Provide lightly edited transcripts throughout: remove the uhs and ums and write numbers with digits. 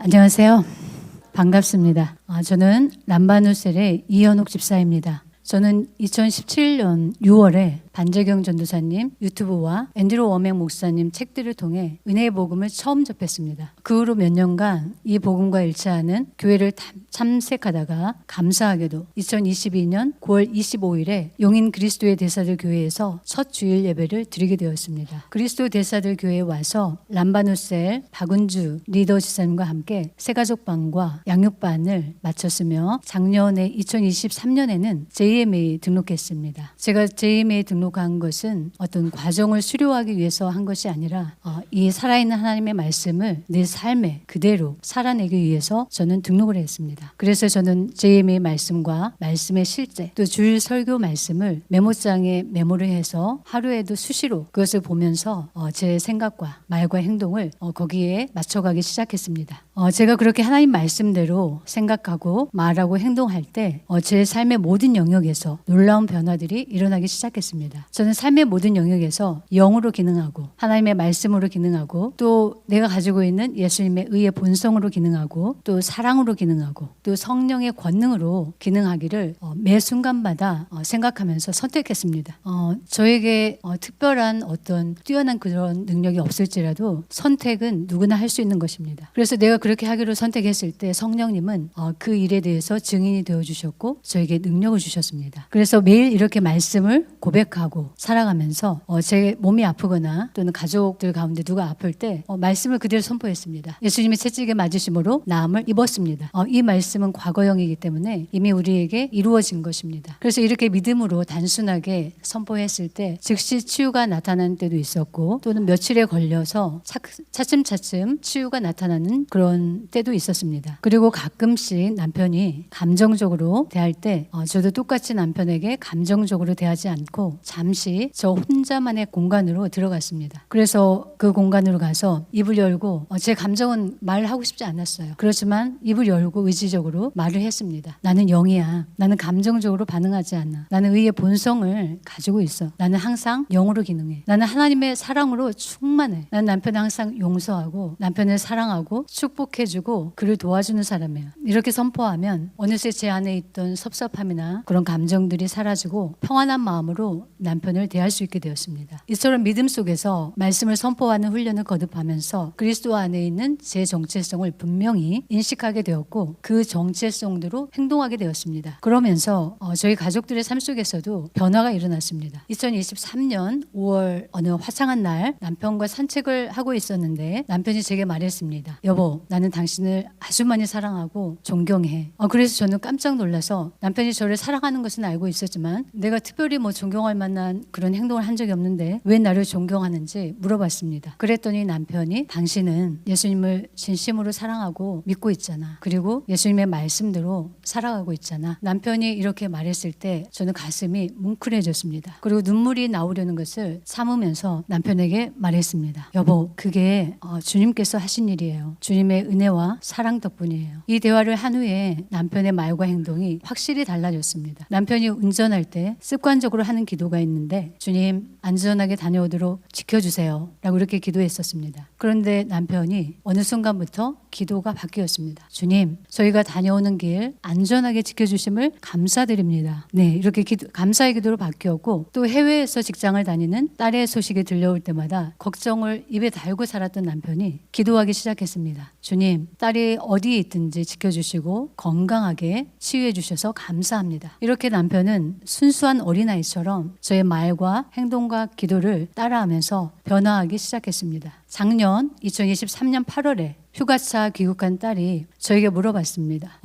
안녕하세요. 반갑습니다. 저는 람바누셀의 이현옥 집사입니다. 저는 2017년 6월에 반재경 전도사님 유튜브와 앤드루 워맥 목사님 책들을 통해 은혜의 복음을 처음 접했습니다. 그 후로 몇 년간 이 복음과 일치하는 교회를 참색하다가 감사하게도 2022년 9월 25일에 용인 그리스도의 대사들 교회에서 첫 주일 예배를 드리게 되었습니다. 그리스도 대사들 교회에 와서 람바누셀 박은주 리더 지사님과 함께 새가족반과 양육반을 마쳤으며 작년에 2023년에는 JMA 등록했습니다. 제가 JMA 등록한 것은 어떤 과정을 수료하기 위해서 한 것이 아니라 이 살아있는 하나님의 말씀을 내 삶에 그대로 살아내기 위해서 저는 등록을 했습니다. 그래서 저는 JMA 말씀과 말씀의 실제 또 주일 설교 말씀을 메모장에 메모를 해서 하루에도 수시로 그것을 보면서 제 생각과 말과 행동을 거기에 맞춰가기 시작했습니다. 제가 그렇게 하나님 말씀대로 생각하고 말하고 행동할 때 제 삶의 모든 영역에서 놀라운 변화들이 일어나기 시작했습니다. 저는 삶의 모든 영역에서 영으로 기능하고 하나님의 말씀으로 기능하고 또 내가 가지고 있는 예수님의 의의 본성으로 기능하고 또 사랑으로 기능하고 또 성령의 권능으로 기능하기를 매 순간마다 생각하면서 선택했습니다. 저에게 특별한 어떤 뛰어난 그런 능력이 없을지라도 선택은 누구나 할 수 있는 것입니다. 그래서 내가 그렇게 하기로 선택했을 때 성령님은 그 일에 대해서 증인이 되어주셨고 저에게 능력을 주셨습니다. 그래서 매일 이렇게 말씀을 고백하고 살아가면서 제 몸이 아프거나 또는 가족들 가운데 누가 아플 때 말씀을 그대로 선포했습니다. 예수님의 채찍에 맞으심으로 나음을 입었습니다. 이 말씀은 과거형이기 때문에 이미 우리에게 이루어진 것입니다. 그래서 이렇게 믿음으로 단순하게 선포했을 때 즉시 치유가 나타나는 때도 있었고 또는 며칠에 걸려서 차츰차츰 치유가 나타나는 그런 때도 있었습니다. 그리고 가끔씩 남편이 감정적으로 대할 때 저도 똑같이 남편에게 감정적으로 대하지 않고 잠시 저 혼자만의 공간으로 들어갔습니다. 그래서 그 공간으로 가서 입을 열고 제 감정은 말하고 싶지 않았어요. 그렇지만 입을 열고 의지적으로 말을 했습니다. 나는 영이야. 나는 감정적으로 반응하지 않아. 나는 의의 본성을 가지고 있어. 나는 항상 영으로 기능해. 나는 하나님의 사랑으로 충만해. 나는 남편을 항상 용서하고 남편을 사랑하고 축복해주고 그를 도와주는 사람이에요. 이렇게 선포하면 어느새 제 안에 있던 섭섭함이나 그런 감정들이 사라지고 평안한 마음으로 남편을 대할 수 있게 되었습니다. 이처럼 믿음 속에서 말씀을 선포하는 훈련을 거듭하면서 그리스도 안에 있는 제 정체성을 분명히 인식하게 되었고 그 정체성대로 행동하게 되었습니다. 그러면서 저희 가족들의 삶 속에서도 변화가 일어났습니다. 2023년 5월 어느 화창한 날 남편과 산책을 하고 있었는데 남편이 제게 말했습니다. 여보, 나는 당신을 아주 많이 사랑하고 존경해. 그래서 저는 깜짝 놀라서 남편이 저를 사랑하는 것은 알고 있었지만 내가 특별히 존경할 만한 그런 행동을 한 적이 없는데 왜 나를 존경하는지 물어봤습니다. 그랬더니 남편이 당신은 예수님을 진심으로 사랑하고 믿고 있잖아. 그리고 예수님의 말씀대로 살아가고 있잖아. 남편이 이렇게 말했을 때 저는 가슴이 뭉클해졌습니다. 그리고 눈물이 나오려는 것을 참으면서 남편에게 말했습니다. 여보, 그게 주님께서 하신 일이에요. 주님의 은혜와 사랑 덕분이에요. 이 대화를 한 후에 남편의 말과 행동이 확실히 달라졌습니다. 남편이 운전할 때 습관적으로 하는 기도가 있는데 주님 안전하게 다녀오도록 지켜주세요 라고 이렇게 기도했었습니다. 그런데 남편이 어느 순간부터 기도가 바뀌었습니다. 주님, 저희가 다녀오는 길 안전하게 지켜주심을 감사드립니다. 네, 이렇게 감사의 기도로 바뀌었고 또 해외에서 직장을 다니는 딸의 소식이 들려올 때마다 걱정을 입에 달고 살았던 남편이 기도하기 시작했습니다. 주님, 딸이 어디에 있든지 지켜주시고 건강하게 치유해 주셔서 감사합니다. 이렇게 남편은 순수한 어린아이처럼 저의 말과 행동과 기도를 따라하면서 변화하기 시작했습니다. 작년 2023년 8월에 휴가차 귀국한 딸이 저에게 물어봤습니다.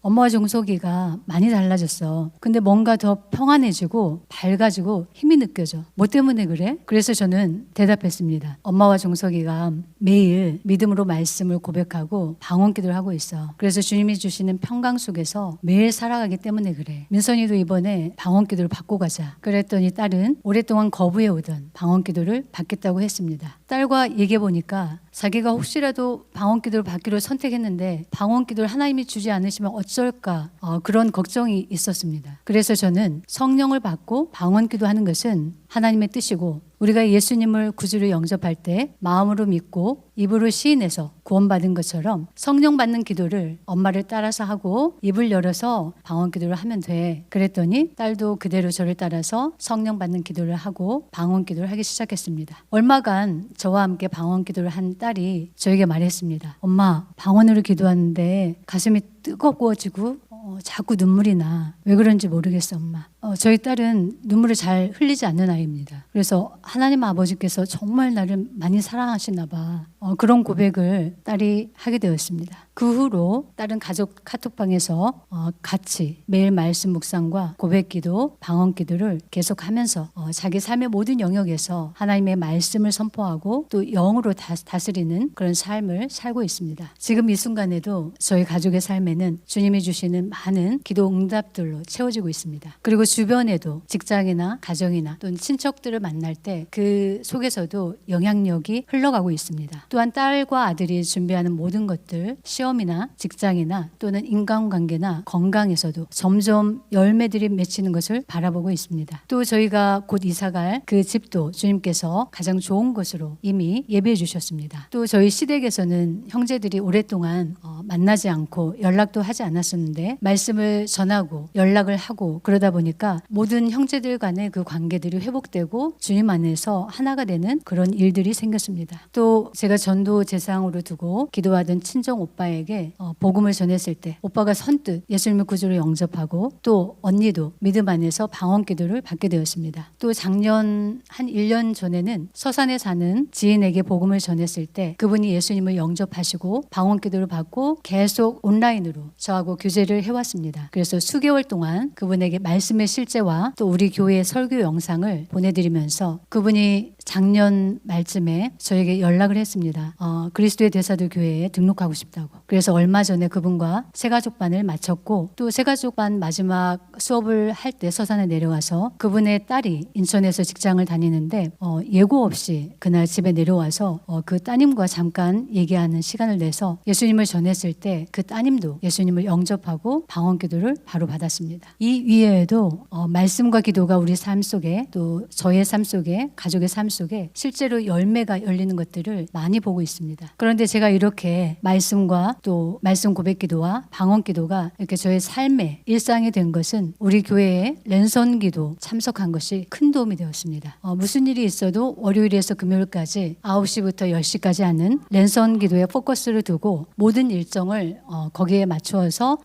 엄마와 종석이가 많이 달라졌어. 근데 뭔가 더 평안해지고 밝아지고 힘이 느껴져. 뭐 때문에 그래? 그래서 저는 대답했습니다. 엄마와 종석이가 매일 믿음으로 말씀을 고백하고 방언기도를 하고 있어. 그래서 주님이 주시는 평강 속에서 매일 살아가기 때문에 그래. 민선이도 이번에 방언기도를 받고 가자. 그랬더니 딸은 오랫동안 거부해오던 방언기도를 받겠다고 했습니다. 딸과 얘기해보니까 자기가 혹시라도 방언기도를 받기로 선택했는데 방언기도를 하나님이 주지 않으시면 어쩔까 그런 걱정이 있었습니다. 그래서 저는 성령을 받고 방언기도 하는 것은 하나님의 뜻이고 우리가 예수님을 구주로 영접할 때 마음으로 믿고 입으로 시인해서 구원받은 것처럼 성령 받는 기도를 엄마를 따라서 하고 입을 열어서 방언 기도를 하면 돼. 그랬더니 딸도 그대로 저를 따라서 성령 받는 기도를 하고 방언 기도를 하기 시작했습니다. 얼마간 저와 함께 방언 기도를 한 딸이 저에게 말했습니다. 엄마, 방언으로 기도하는데 가슴이 뜨거워지고 자꾸 눈물이 나. 왜 그런지 모르겠어, 엄마. 저희 딸은 눈물을 잘 흘리지 않는 아이입니다. 그래서 하나님 아버지께서 정말 나를 많이 사랑하시나 봐. 그런 고백을 딸이 하게 되었습니다. 그 후로 딸은 가족 카톡방에서 같이 매일 말씀 묵상과 고백기도, 방언기도를 계속하면서 자기 삶의 모든 영역에서 하나님의 말씀을 선포하고 또 영으로 다스리는 그런 삶을 살고 있습니다. 지금 이 순간에도 저희 가족의 삶에는 주님이 주시는 많은 기도 응답들로 채워지고 있습니다. 그리고 주변에도 직장이나 가정이나 또는 친척들을 만날 때 그 속에서도 영향력이 흘러가고 있습니다. 또한 딸과 아들이 준비하는 모든 것들, 시험이나 직장이나 또는 인간관계나 건강에서도 점점 열매들이 맺히는 것을 바라보고 있습니다. 또 저희가 곧 이사갈 그 집도 주님께서 가장 좋은 것으로 이미 예비해 주셨습니다. 또 저희 시댁에서는 형제들이 오랫동안 만나지 않고 연락도 하지 않았었는데 말씀을 전하고 연락을 하고 그러다 보니까 모든 형제들 간의 그 관계들이 회복되고 주님 안에서 하나가 되는 그런 일들이 생겼습니다. 또 제가 전도 제사장으로 두고 기도하던 친정 오빠에게 복음을 전했을 때 오빠가 선뜻 예수님을 구주로 영접하고 또 언니도 믿음 안에서 방언 기도를 받게 되었습니다. 또 작년 한 1년 전에는 서산에 사는 지인에게 복음을 전했을 때 그분이 예수님을 영접하시고 방언 기도를 받고 계속 온라인으로 저하고 교제를 해왔습니다. 그래서 수개월 동안 그분에게 말씀의 실제와 또 우리 교회의 설교 영상을 보내드리면서 그분이 작년 말쯤에 저에게 연락을 했습니다. 그리스도의 대사도 교회에 등록하고 싶다고. 그래서 얼마 전에 그분과 새가족반을 마쳤고 또 새가족반 마지막 수업을 할 때 서산에 내려와서 그분의 딸이 인천에서 직장을 다니는데 예고 없이 그날 집에 내려와서 그 따님과 잠깐 얘기하는 시간을 내서 예수님을 전했을 때 그 따님도 예수님을 영접하고 방언 기도를 바로 받았습니다. 이 위에도 말씀과 기도가 우리 삶 속에 또 저의 삶 속에 가족의 삶 속에 실제로 열매가 열리는 것들을 많이 보고 있습니다. 그런데 제가 이렇게 말씀과 또 말씀 고백 기도와 방언 기도가 이렇게 저의 삶의 일상이 된 것은 우리 교회에 랜선 기도 참석한 것이 큰 도움이 되었습니다. 무슨 일이 있어도 월요일에서 금요일까지 9시부터 10시까지 하는 랜선 기도에 포커스를 두고 모든 일정을 거기에 맞추어서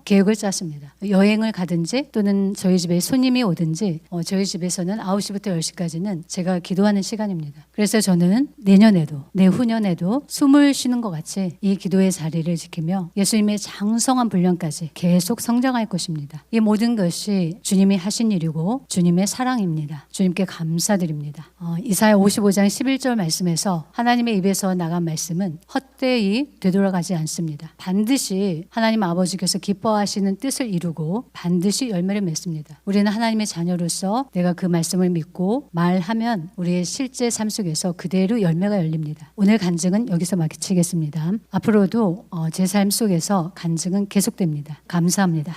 계획을 짰습니다. 여행을 가든지 또는 저희 집에 손님이 오든지 저희 집에서는 9시부터 10시까지는 제가 기도하는 시간입니다. 그래서 저는 내년에도 내후년에도 숨을 쉬는 것 같이 이 기도의 자리를 지키며 예수님의 장성한 분량까지 계속 성장할 것입니다. 이 모든 것이 주님이 하신 일이고 주님의 사랑입니다. 주님께 감사드립니다. 이사야 55장 11절 말씀에서 하나님의 입에서 나간 말씀은 헛되이 되돌아가지 않습니다. 반드시 하나님 아버지께서 기뻐하시는 뜻을 이루고 반드시 열매를 맺습니다. 우리는 하나님의 자녀로서 내가 그 말씀을 믿고 말하면 우리의 실제 삶 속에서 그대로 열매가 열립니다. 오늘 간증은 여기서 마치겠습니다. 앞으로도 제 삶 속에서 간증은 계속됩니다. 감사합니다.